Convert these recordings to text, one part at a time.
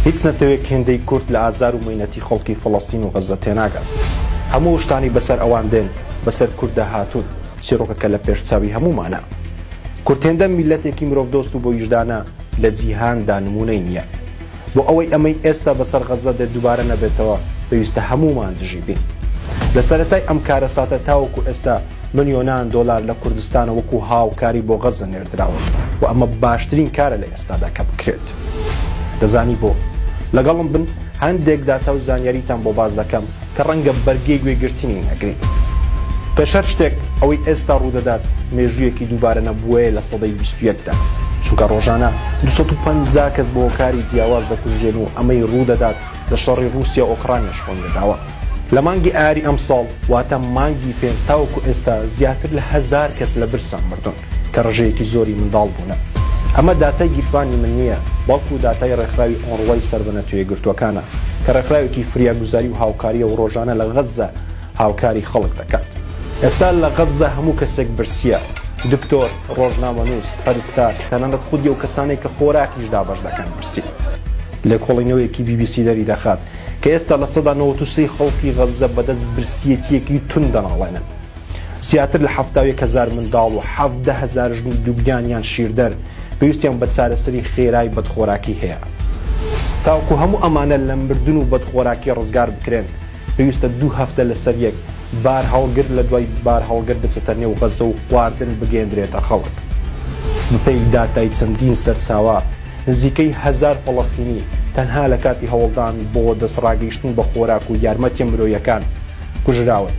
هیچ نەتەوێت هێندەی کورد لە ئازار و مەینەتی خەڵکی فەڵەستین و غەزە تێناگات. هەموو شتانی بەسەر ئەوان دێن بەسەر کوردە هاتوون چیرۆکەکە لە پێشچاوی هەمومانە. کورتێندە میلەتێکی مرۆڤ دۆست و بۆ ویژدانە لە جیهاندا نمونەی نییە. بۆ ئەوەی ئەمەی ئێستا بەسەر غەزە دێت دووبارە نەبێتەوە پێویستە هەمومان دژی بین. لە سەرەتای ئەم کارە ساتە تاوەکو ئێستا ملیۆنان دۆلار لە کوردستانە وەکو هاوکاری بۆ غەزە نێردراوە و ئەمە باشترین کارە لە ئێستادا کە بکرێت. دەزانی بۆ لەگەڵم بن هەندێک داتا و زانیاریتان بۆ باز دەکەم کە ڕەنگە بەرگەی گوێگرتنی نەگرین. پێشەر شتێک ئەوەی ئێستا ڕوودەدات مێژوویەکی دووبارە نەبووەیە لە سەدەی 21دا، چونکە ڕۆژانە 250 کەس بۆ هۆکاری جیاواز دەکوژێن و ئەمەی ڕوودەدات لە شەڕی رووسیا ئۆکرانیا شۆن دەداوە. لە مانگی ئایاری ئەم ساڵ واتە مانگی پێنج تاوەکو ئێستا زیاتر لە 1000 کەس لە برسان مردون کە ڕژەیەکی زۆری منداڵ بوونە. ئەمە داتای گیرفانی من نییە، بەڵکو داتای ڕێکخراوی ئۆنڕوای سەربەنەتە یەکگرتووەکانە کە ڕێکخراوێکی فریاگوزاری و هاوکاریە و ڕۆژانە لە غەزە هاوکاری خەڵک دەکات. ئێستا لە غەزە هەموو کەسێک برسیە، دکتۆر، ڕۆژنامەنووس، پەرستار، تەنانەت خودی و کەسانێک کە خۆراکیش دابەش دەکەن برسی. لێکۆڵینەوەیەکی BBC دەری دەخات کە ئێستا لە 93 خەڵکی غەزە بەدەست برسیەتیەکی تون دەناڵێنن. زیاتر لە 70,000 منداڵ و 17,000 ژنی دووبیانیان شیردەر پێویستیان بە چارەسەری خێرای بەدخۆراکی هەیە. تاوەکو هەموو ئەمانە لە مردن و بەدخۆراکی ڕزگار بکرێن پێویستە 2 هەفتە لەسەر یەک بار هەڵگر لە دوای بار هەڵگر بچێتە نێو غەزە و خواردن بگەێنرێتە خەڵک. بپەی داتای چەندین سەرچاوە نزیکەی 1000 فەڵەستینی تەنها لە کاتی هەوڵدان بۆ دەسڕاگەیشتن بە خۆراک و یارمەتیە مرۆیەکان کوژراون.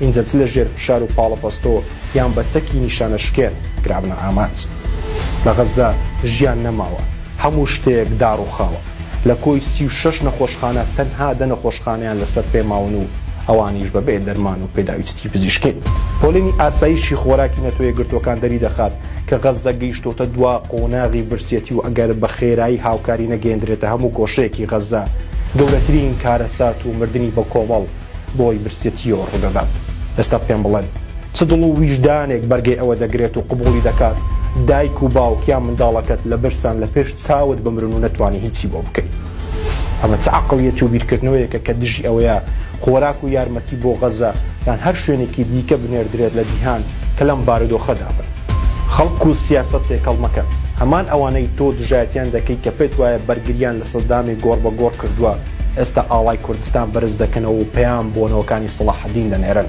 اینجا چ لە ژێر فشار و پاڵەپەستۆ یان بە چەکی نیشانە شکێن گرابنە ئامانج. لە غەزە ژیان نەماوە، هەموو شتێک دار و خاوە. لە کۆی 36 نەخۆشخانە تەنها 10 نەخۆشخانەیان لەسەر پێماون و ئەوانیش بەبێ دەرمان و پێداویستی پزیشکین. پۆلێنی ئاسایشی خۆراکی نەتۆ یەکگرتووەکان دەری دەخات کە غەزە گەیشتۆتە دوا قۆناغی برسێتی و ئەگەر بە خێرایی هاوکاری نەگەێنرێتە هەموو گۆشەیەکی غەزە گەورەترین کارەسات و مردنی بە کۆمەڵ بۆی برسێتیەوە ڕوودەدات. ئێستا پێم بڵێن چ دڵ و ویژدانێک بەرگەی ئەوە دەگرێت و قبوڵی دەکات دایک و باوکیان منداڵەکەت لە برسان لە پێش چاوت بمرن و نەتوانی هیچی بۆ بکەیت. ئەمە چ عەقڵیەتی و بیرکردنەوەیەکە کە دژی ئەوەیە خۆراک و یارمەتی بۆ غەزە یان هەر شوێنێکی دیکە بنێردرێت لە جیهان کە لەم بارودۆخەدا بن. خەڵک و سیاسەت تێکەڵ مەکەن. هەمان ئەوانەی تۆ دژایەتیان دەکەی کە پێت وایە بەرگریان لە سەدامی گۆڕ بە گۆڕ کردووە ئێستا ئاڵای کوردستان بەرز دەکەنەوە و پەیام بۆ نەوەکانی سەلاحەدین دەنێرن.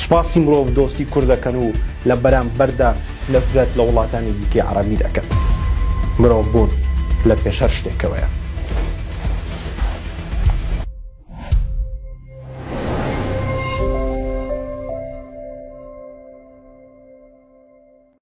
سوپاسی مرۆڤ دۆستی کوردەکەن و لە بەرامبەردا نەفرەت لە وڵاتانی دیکەی عەرەبی دەکەن. مرۆڤ بوون لە پێش هەر شتێکەوەیە.